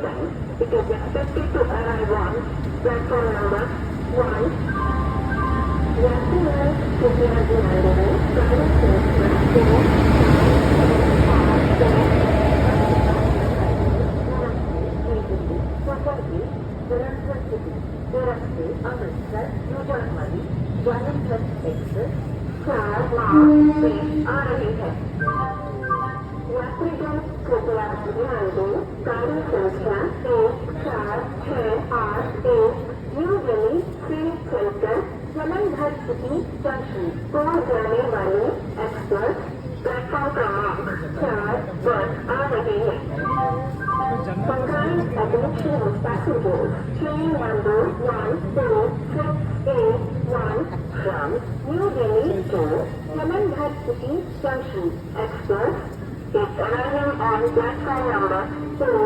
time. It is expected to arrive on platform number 1. यात्रियों कृपया ध्यान दें गाड़ी संख्या 2 अमृतसर न्यूजर्सी ज्वालामुखी एक्सप्रेस 4 मार्च से आ रही है। यात्रीगण कृपया ध्यान दें गाड़ी संख्या 14681 न्यू दिल्ली से चलकर जलंधर सिटी जंक्शन को जाने वाली एक्सप्रेस प्लेटफॉर्म क्रमांक 4 पर आ रही है। Concurrent attention of passengers, train number 12681 from New Delhi to Jalandhar City Junction Express is arriving on platform number 2